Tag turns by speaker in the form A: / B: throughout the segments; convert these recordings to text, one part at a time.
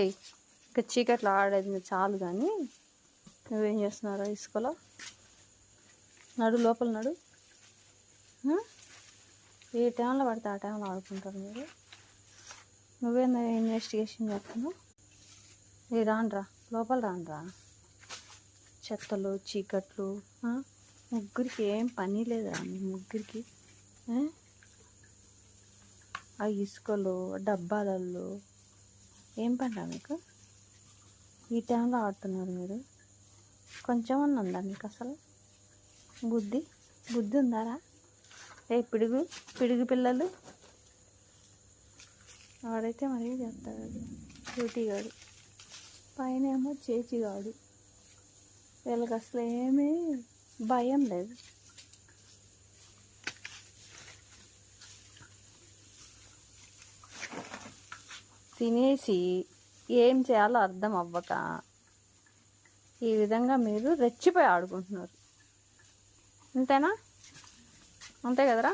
A: ఇంకా చీకట్లో ఆడేది చాలు కానీ నువ్వేం చేస్తున్నారా ఇసుకలో? నడు లోపల నడు. ఏ టైంలో పడితే ఆ టైంలో ఆడుకుంటారు మీరు. నువ్వేందా ఇన్వెస్టిగేషన్ చేస్తున్నావు? రానరా లోపల రానరా. చెత్తలు చీకట్లు ముగ్గురికి ఏం పని లేదా మీ ముగ్గురికి? ఆ ఇసుకలు డబ్బాలలో ఏం పనిరా మీకు? ఈ టైంలో ఆడుతున్నారు మీరు. కొంచెమన్నా ఉందా మీకు అసలు బుద్ధి ఉందారా? పిడుగు పిల్లలు వాడైతే మరీ చెప్తాడు డ్యూటీగాడు, పైన ఏమో చేచిగాడు. వీళ్ళకి అసలు ఏమీ భయం లేదు. తినేసి ఏం చేయాలో అర్థం అవ్వక ఈ విధంగా మీరు రెచ్చిపోయి ఆడుకుంటున్నారు. అంతేనా? అంతే కదరా?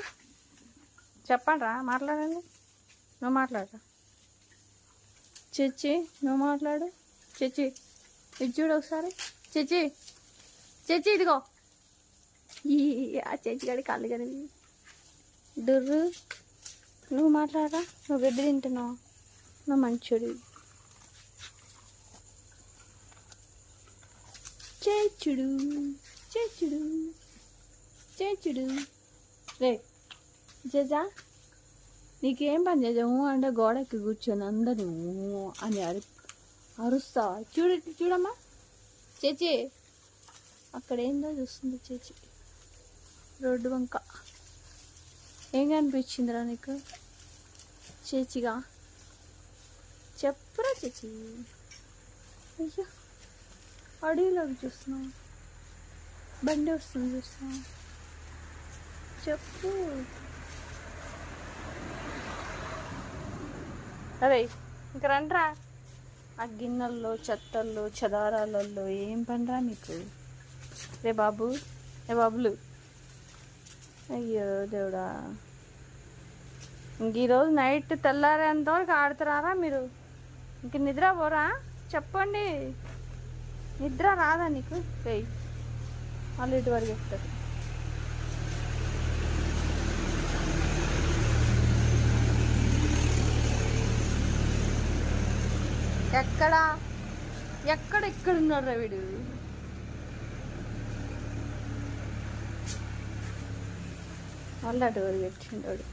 A: చెప్పండి రా, మాట్లాడండి. నువ్వు మాట్లాడరా చిచ్చి, నువ్వు మాట్లాడు. చిచ్చి ఇది చూడు ఒకసారి. చిచ్చి ఇదిగో ఆ చచ్చిగాడి కళ్ళు కానీ డుర్రు. నువ్వు మాట్లాడరా. నువ్వు గడ్డి తింటున్నావు. నువ్వు మంచోడు. చేచుడు రే జజా, నీకేం పని చేసావు అంటే గోడకి కూర్చొని అందరూ అని అరుస్తా. చూడమ్మా చేచి, అక్కడ ఏందో చూస్తుంది చేచి. రోడ్డు వంక ఏం కనిపించిందిరా నీకు చేచిగా? చెప్పురా చేచి. అయ్యో అడవిలోకి చూస్తున్నావు, బండి వస్తుంది చూస్తున్నావు. చెప్పు. అరే ఇంక రండ్రా. ఆ గిన్నెల్లో చెత్తల్లో చదారాలలో ఏం పనిరా మీకు? రే బాబులు. అయ్యో దేవుడా, ఇంక ఈరోజు నైట్ తెల్లారేంతవరకు ఆడుతున్నారా మీరు? ఇంక నిద్ర పోరా? చెప్పండి. నిద్ర రాదా నీకు? వాళ్ళు ఇటు వరకు ఎక్కుతారు. ఎక్కడున్నాడు రా వీడు? వాళ్ళు అటు వరకు ఎట్టిండాడు.